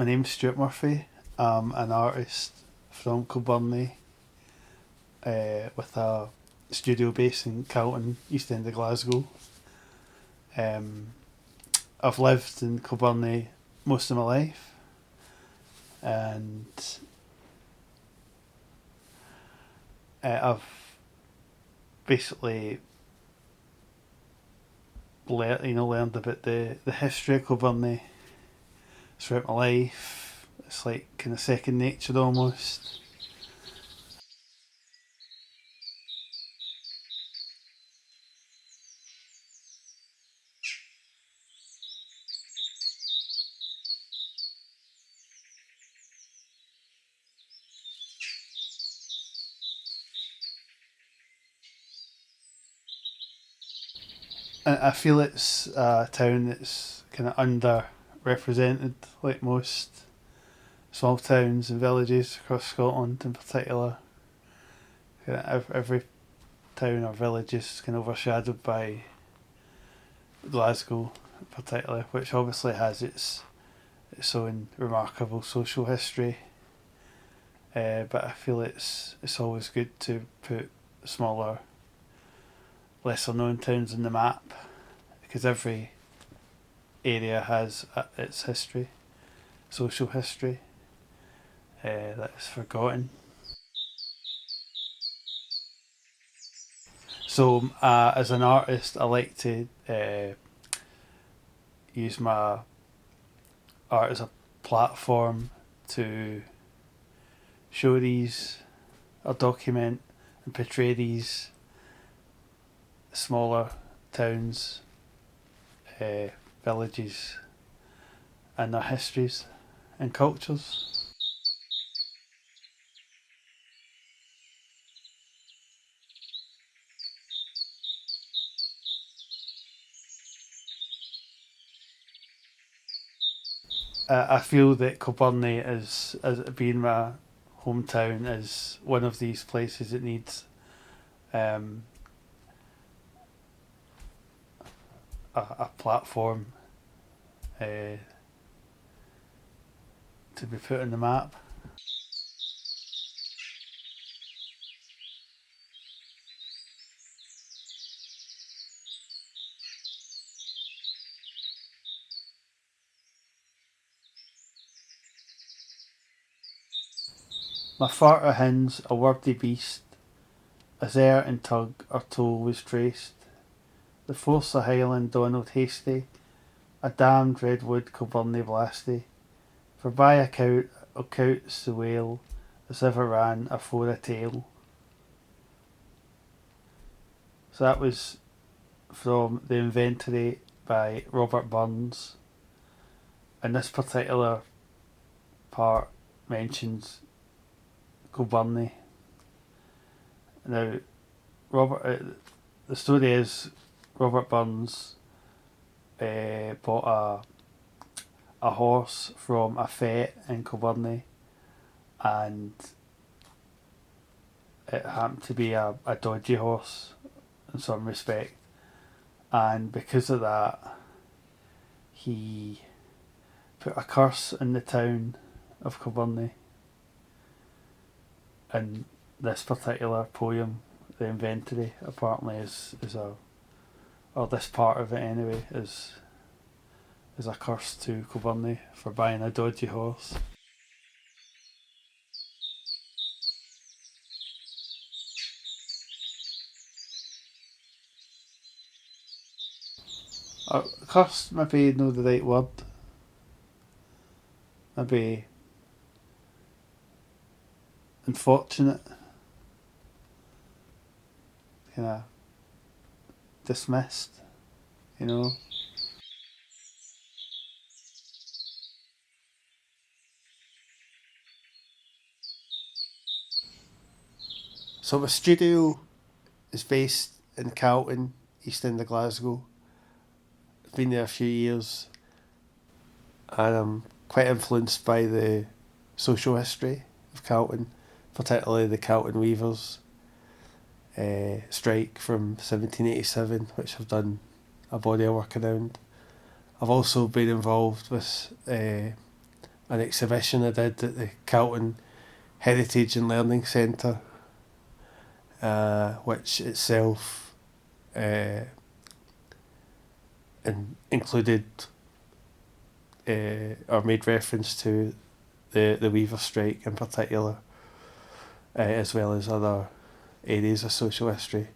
My name's Stuart Murphy. I'm an artist from Kilbirnie with a studio base in Calton, east end of Glasgow. Um, I've lived in Kilbirnie most of my life, and I've basically learned about the history of Kilbirnie throughout my life. It's like kind of second nature almost. I feel it's a town that's kind of underrepresented, like most small towns and villages across Scotland in particular. Every town or village is kind of overshadowed by Glasgow in particular, which obviously has its own remarkable social history. But I feel it's always good to put smaller, lesser known towns on the map, because every area has its history, social history, that is forgotten. So, as an artist, I like to use my art as a platform to show these, or document and portray these smaller towns, villages, and their histories and cultures. I feel that Kilbirnie, as being my hometown, is one of these places that needs um, a platform to be put on the map. My fart o' hins, a wordy beast, as ere and tug or toll was traced, the force o' Highland Donald Hasty, a damned redwood Kilbirnie blasty, for by account o' couts the whale, as ever ran afore a tail. So that was from the inventory by Robert Burns, and this particular part mentions Kilbirnie. Now, the story is Robert Burns bought a horse from a fete in Kilbirnie, and it happened to be a dodgy horse in some respect, and because of that, he put a curse in the town of Kilbirnie. And this particular poem, the inventory, apparently is a, or this part of it anyway, is a curse to Kilbirnie for buying a dodgy horse. Curse maybe no the right word. Maybe unfortunate. Kind of dismissed, you know. So my studio is based in Calton, east end of Glasgow. I've been there a few years, and I'm quite influenced by the social history of Calton, particularly the Calton Weavers strike from 1787, which I've done a body of work around. I've also been involved with an exhibition I did at the Calton Heritage and Learning Centre, which itself included or made reference to the Weaver strike in particular, as well as other areas of social history.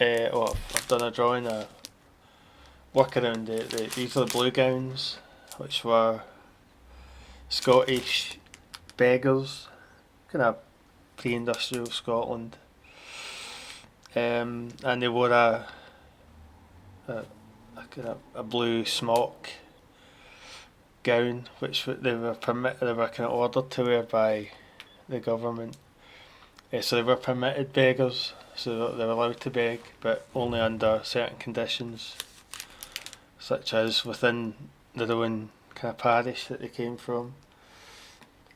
I've done a drawing, a work around these are the blue gowns, which were Scottish beggars, kind of pre-industrial Scotland, and they wore a kind of a blue smock gown, which they were kind of ordered to wear by the government. So they were permitted beggars, so they were allowed to beg, but only under certain conditions, such as within their own kind of parish that they came from.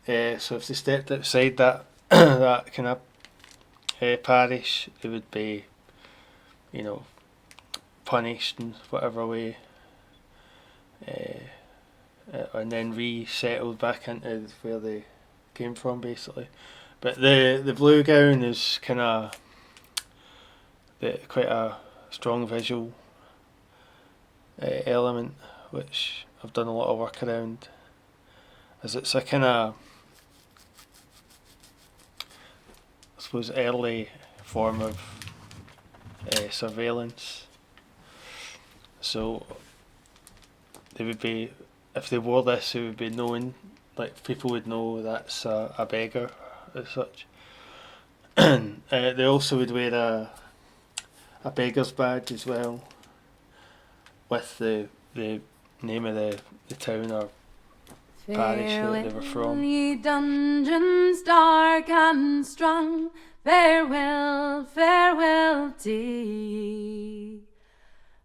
So if they stepped outside that that kind of parish, they would be, punished in whatever way, and then resettled back into where they came from, basically. But the blue gown is kind of quite a strong visual element, which I've done a lot of work around, as it's a kind of, I suppose, early form of surveillance. So they would be, if they wore this, it would be known, like people would know that's a beggar as such. They also would wear a beggar's badge as well, with the name of the town or parish that they were from. Ye dungeons dark and strong, farewell, farewell to ye.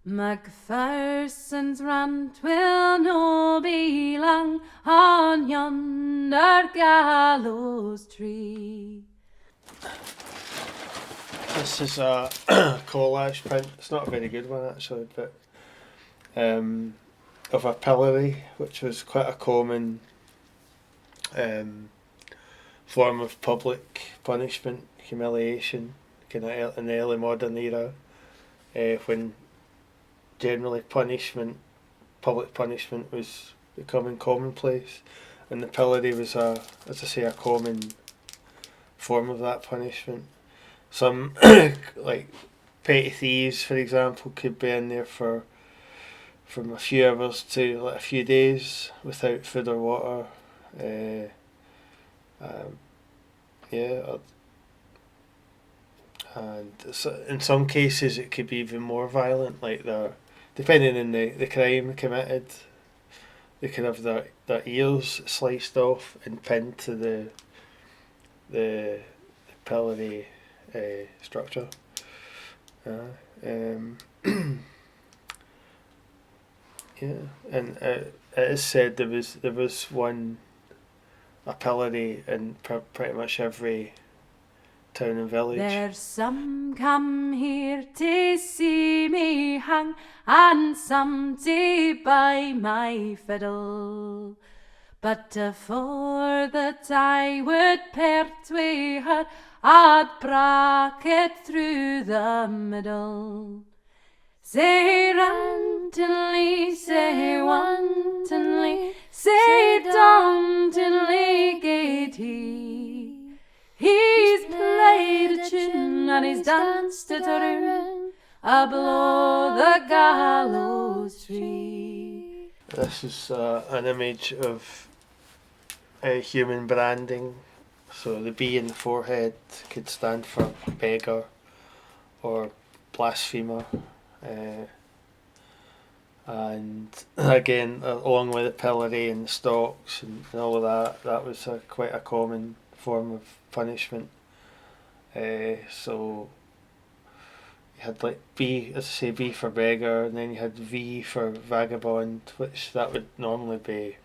Macpherson's rant will no be long on yonder gallows tree. This is a collage print. It's not a very good one actually, but of a pillory, which was quite a common form of public punishment, humiliation, kind of in the early modern era, when generally public punishment was becoming commonplace, and the pillory was a common form of that punishment. Some like petty thieves, for example, could be in there from a few hours to like a few days without food or water. And so in some cases it could be even more violent, like depending on the crime committed, they could have their ears sliced off and pinned to the pillory structure. And it is said there was a pillory in pretty much every town and village. There's some come here to see me hang, and some to buy my fiddle. But for that I would part wi' her, I'd brack it through the middle. Say rantonly, say wantonly, say dauntonly gaed he. He's played a tune and he's danced it a round below the gallows tree. This is an image of human branding. So the B in the forehead could stand for beggar or blasphemer. and again, along with the pillory and the stocks and all of that, that was quite a common form of punishment. So you had like B, as I say, B for beggar, and then you had V for vagabond, which that would normally be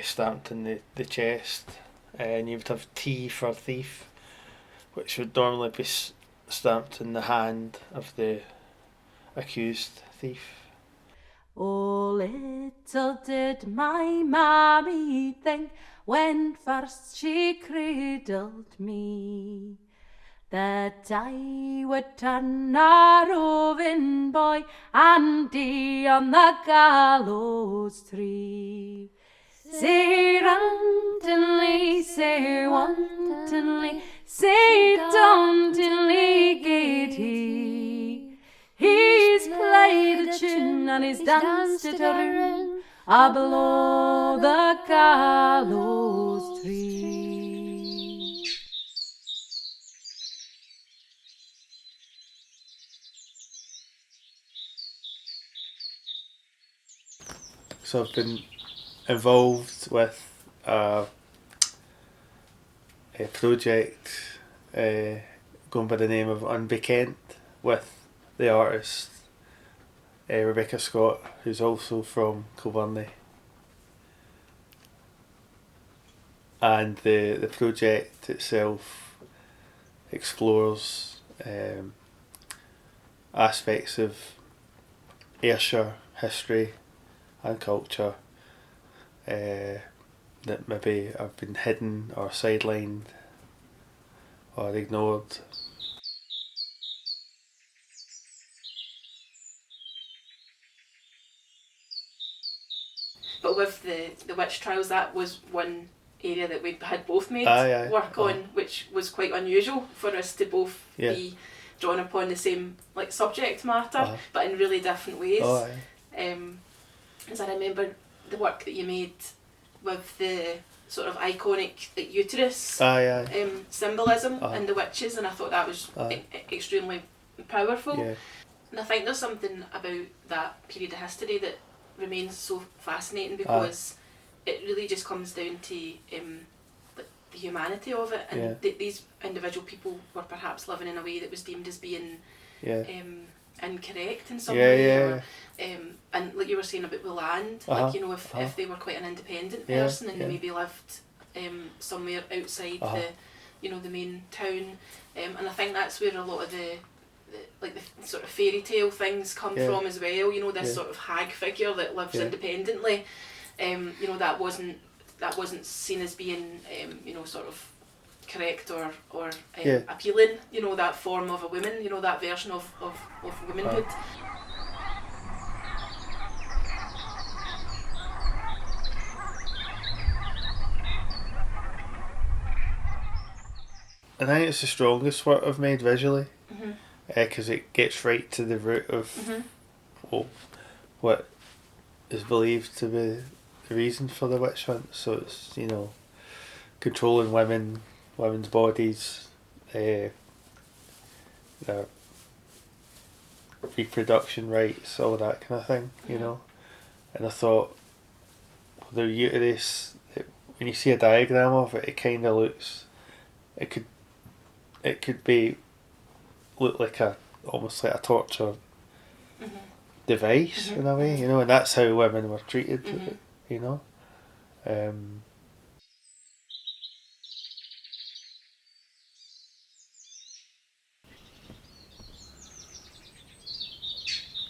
stamped in the chest, and you would have T for thief, which would normally be stamped in the hand of the accused thief. Oh, little did my mammy think when first she cradled me that I would turn a roving boy and die on the gallows tree. Say randomly, say wantonly, say dauntingly gaed he. He's played a tune and he's danced it a rune below the gallows tree. So I've been involved with a project going by the name of Unbekent with the artist Rebecca Scott, who's also from Kilbirnie. And the project itself explores aspects of Ayrshire history and culture that maybe have been hidden or sidelined or ignored. But with the witch trials, that was one area that we had both made Aye. work on, which was quite unusual for us to both be drawn upon the same like subject matter, but in really different ways. As I remember the work that you made with the sort of iconic like, uterus symbolism in the witches, and I thought that was extremely powerful. Yeah. And I think there's something about that period of history that remains so fascinating because it really just comes down to like the humanity of it, and these individual people were perhaps living in a way that was deemed as being incorrect in some way, or, and like you were saying about the land, like you know if they were quite an independent person and they maybe lived somewhere outside the main town, and I think that's where a lot of the sort of fairy tale things come from as well. You know, this sort of hag figure that lives independently. You know, that wasn't seen as being sort of correct or appealing. You know, that form of a woman. You know, that version of womanhood. I think it's the strongest work I've made visually, because it gets right to the root of what is believed to be the reason for the witch hunt. So it's, you know, controlling women's bodies, their reproduction rights, all that kind of thing, you know. And I thought the uterus, when you see a diagram of it, it kind of looks, it could be look like almost like a torture device in a way, you know, and that's how women were treated, you know.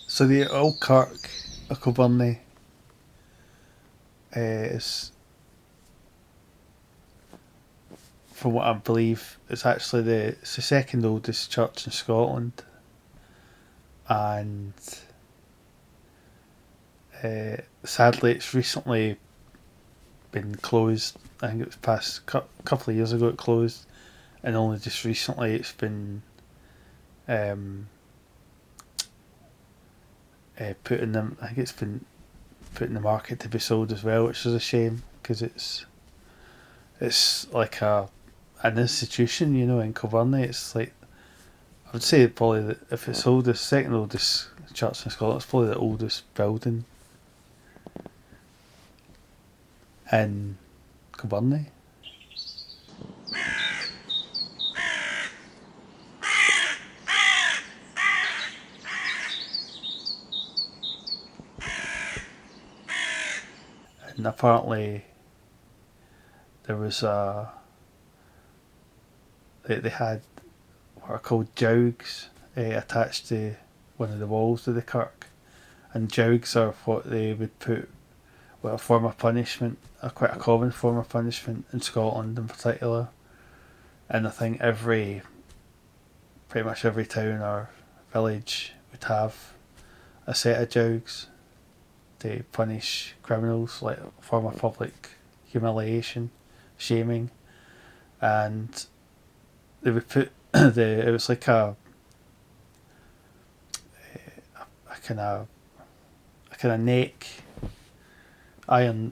So the old Kirk of Kilbirnie is, from what I believe, it's actually it's the second oldest church in Scotland, and sadly it's recently been closed. I think it was past a couple of years ago it closed, and only just recently it's been put in them. I think it's been put in the market to be sold as well, which is a shame because it's like an institution, you know, in Kilbirnie. It's like, I would say probably that if it's oldest, second oldest church in Scotland. It's probably the oldest building in Kilbirnie. And apparently there was they had what are called jougs attached to one of the walls of the kirk, and jougs are what they would put, well, a form of punishment, quite a common form of punishment in Scotland in particular. And I think pretty much every town or village would have a set of jougs to punish criminals, like a form of public humiliation, shaming. And they would put it was like a kind of neck iron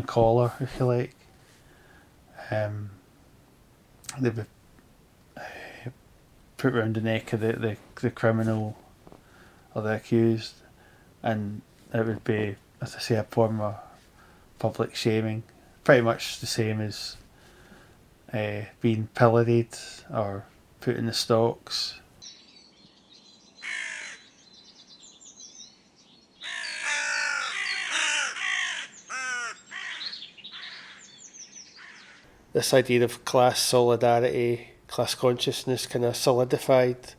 collar, if you like. They would put round the neck of the criminal or the accused, and it would be, as I say, a form of public shaming, pretty much the same as being pilloried or put in the stocks. This idea of class solidarity, class consciousness kind of solidified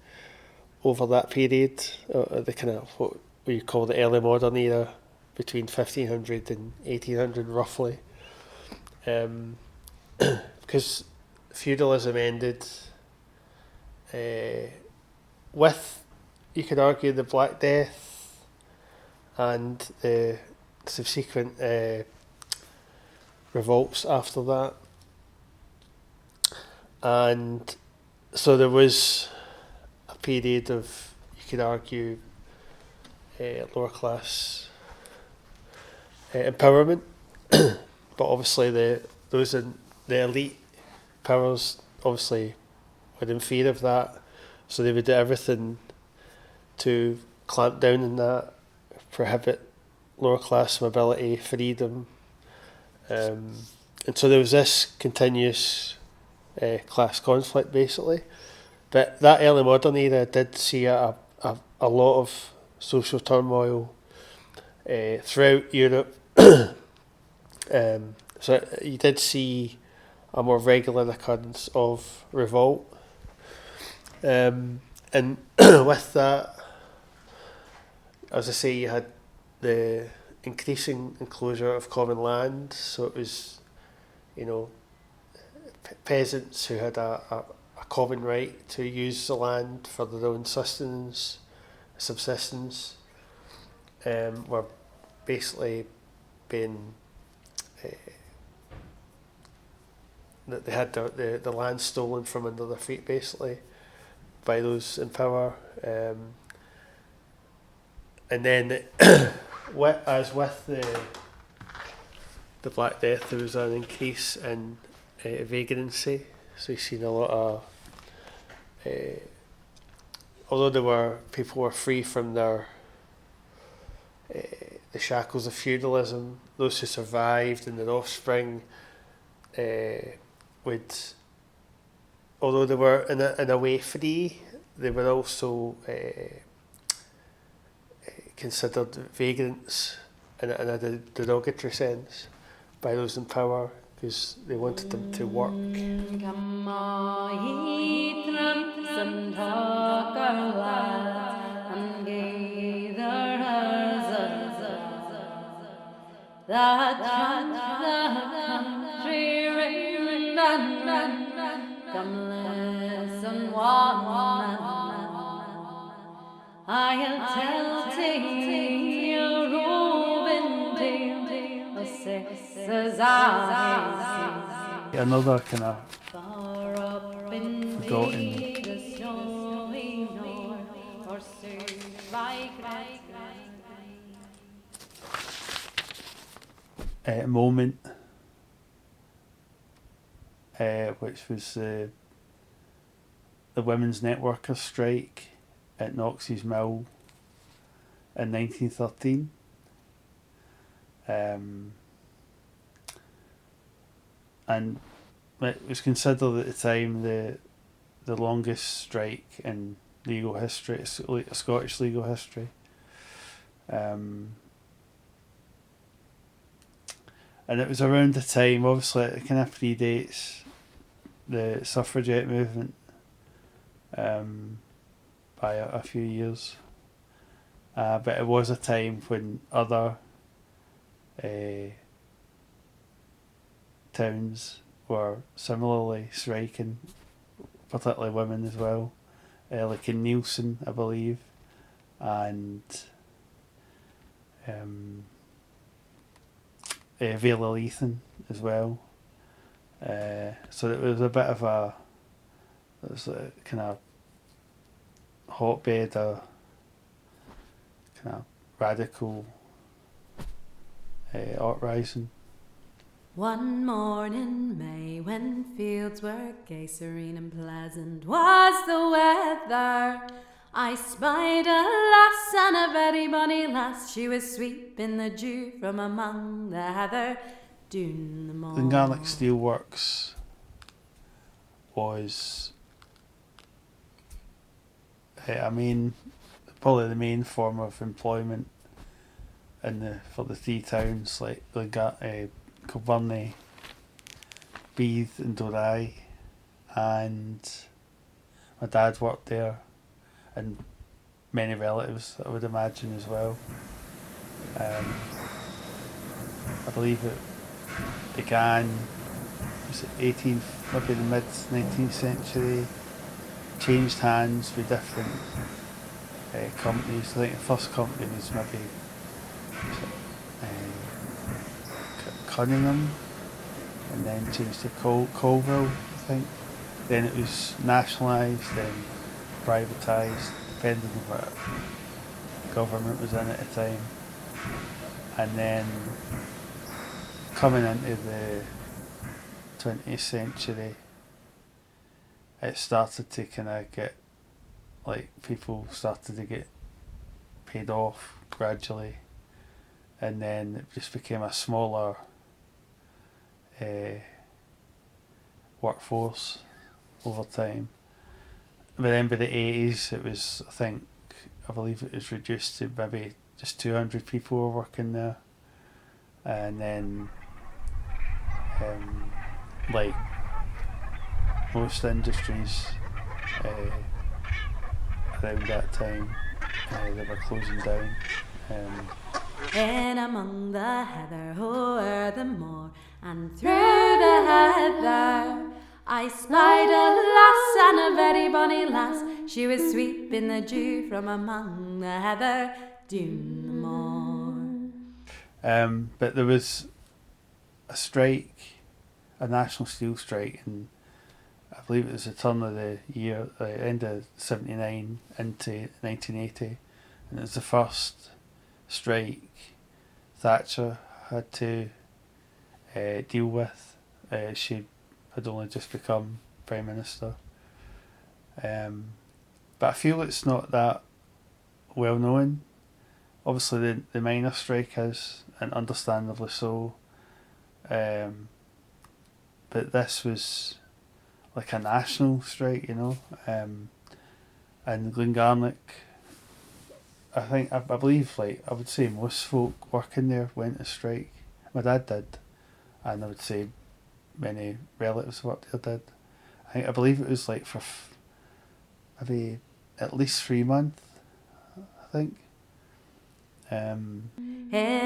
over that period, the kind of what we call the early modern era, between 1500 and 1800 roughly. Because feudalism ended with, you could argue, the Black Death and the subsequent revolts after that. And so there was a period of, you could argue, lower class empowerment, but obviously those in the elite powers obviously were in fear of that, so they would do everything to clamp down on that, prohibit lower class mobility, freedom, and so there was this continuous class conflict basically. But that early modern era did see a lot of social turmoil throughout Europe. So you did see a more regular occurrence of revolt. And with that, as I say, you had the increasing enclosure of common land. So it was, peasants who had a common right to use the land for their own subsistence, were basically being that they had the land stolen from under their feet basically by those in power, and then as with the Black Death, there was an increase in vagrancy. So you've seen a lot of, although people were free from the shackles of feudalism, those who survived and their offspring would, although they were in a way free, they were also considered vagrants in a derogatory sense by those in power, because they wanted them to work. That country ring come listen one man, I'll tell you roving tale of sixes Another kind of forgotten moment, which was the Women's Networkers strike at Knox's Mill in 1913. And it was considered at the time the longest strike in legal history, Scottish legal history. And it was around the time, obviously it kind of predates the suffragette movement by a few years. But it was a time when other towns were similarly striking, particularly women as well, like in Nielsen, I believe, and Vale-Leithen as well. So it was a bit of a kind of hotbed of kind of radical uprising. One morning May, when fields were gay, serene and pleasant was the weather, I spied a lass, and a very bonny lass. She was sweeping the dew from among the heather doon the moor. Glengarnock Steelworks was probably the main form of employment for the three towns like Kilbirnie, Beath and Dorai, and my dad worked there, and many relatives I would imagine as well. I believe it began, was it maybe the mid 19th century, changed hands with different companies. I think the first company was maybe Cunningham, and then changed to Colville, I think. Then it was nationalised, then privatised, depending on what government was in at the time. And then coming into the 20th century, it started to kind of get, like, people started to get paid off gradually, and then it just became a smaller workforce over time. But then by the 80s, it was, I believe it was reduced to maybe just 200 people were working there. And then, like most industries around that time, they were closing down. In among the heather o'er the moor, and through the heather I spied a lass, and a very bonny lass. She was sweeping the dew from among the heather doon the moor. But there was a strike, a national steel strike, and I believe it was the turn of the year, end of 79 into 1980, and it was the first strike Thatcher had to deal with. She had only just become Prime Minister. But I feel it's not that well known. Obviously the miners' strike is, and understandably so. But this was like a national strike, you know. And Glengarnock, I believe, like, I would say most folk working there went to strike. My dad did, and I would say many relatives worked there did. I believe it was like for maybe at least 3 months, I think. In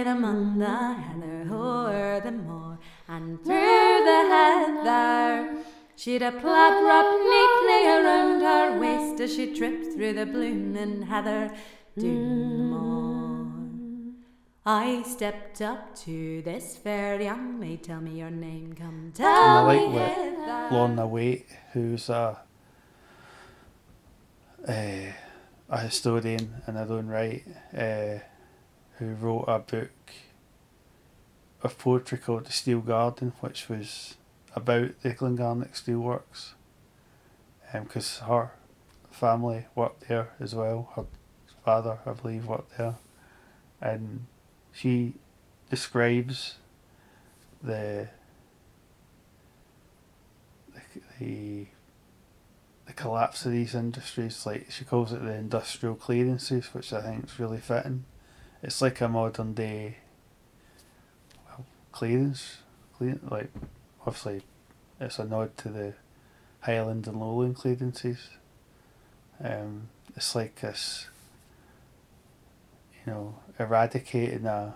among the heather o'er the moor, and through the heather she'd a plaid wrapped neatly around her waist as she tripped through the blooming heather doon the moor. I stepped up to this fair young maid. Tell me your name, come tell me hither. Lorna Waite, who's a historian in her own right, who wrote a book of poetry called The Steel Garden, which was about the Glengarnock Steelworks, because her family worked there as well. Her father, I believe, worked there. and she describes the collapse of these industries. Like, she calls it the industrial clearances, which I think is really fitting. It's like a modern day, well, clearance, like, obviously it's a nod to the Highland and Lowland clearances. It's like this, eradicating a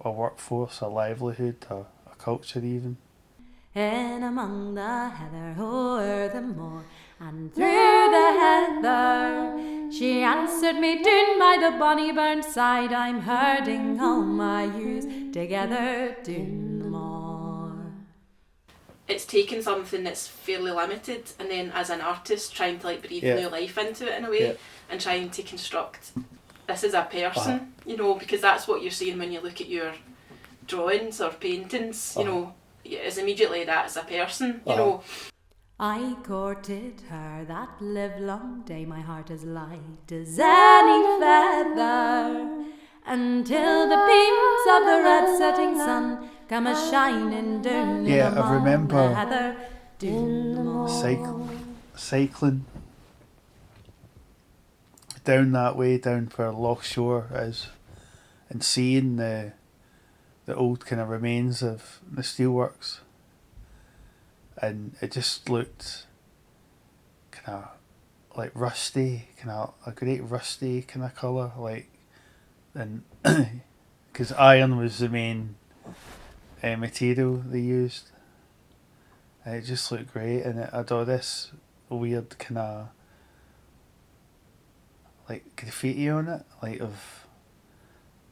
workforce, a livelihood, a culture even. In among the heather o'er the moor and through the heather, she answered me down by the bonny burn side. I'm herding all my ewes together down the moor. It's taking something that's fairly limited and then as an artist trying to like breathe new life into it in a way and trying to construct this is a person, because that's what you're seeing when you look at your drawings or paintings, is immediately that as a person, I courted her that livelong day, my heart as light as any feather, until the beams of the red setting sun come a shining down in among the heather, down the moor. Cycling down that way, down where Lochshore is, and seeing the old kind of remains of the steelworks, and it just looked kind of like rusty, kind of a great rusty kind of colour, like, and because iron was the main material they used, and it just looked great, and it had all this weird kind of like graffiti on it, like of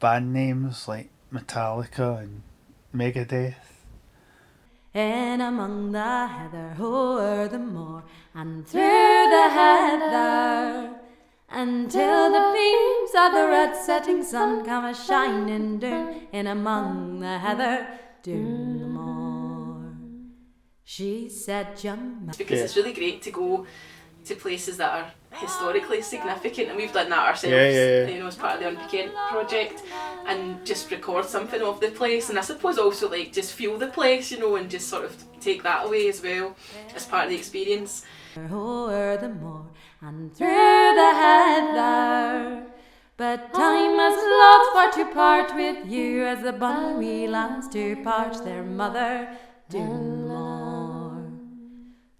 band names like Metallica and Megadeth. In among the heather o'er the moor and through the heather, until the beams of the red setting sun come a shining down in among the heather, down the moor. She said, young man. Because it's really great to go to places that are historically significant, and we've done that ourselves, as part of the Unpeaked project, and just record something of the place, and I suppose also like just feel the place, and just sort of take that away as well as part of the experience. O'er the moor and through the heather, but time has loth for to part with you, as the bonny wee lambs to part their mother down the moor.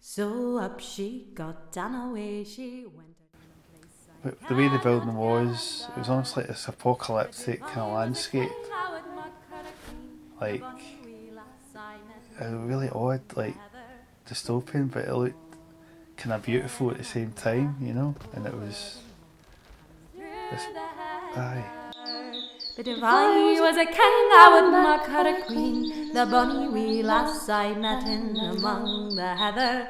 So up she got, and away she went. But the way the building was, it was almost like this apocalyptic kind of landscape. Like, really odd, like dystopian, but it looked kind of beautiful at the same time, and it was this, aye. But if I was a king, I would mock her a queen, the bonny wee lass I met in among the heather.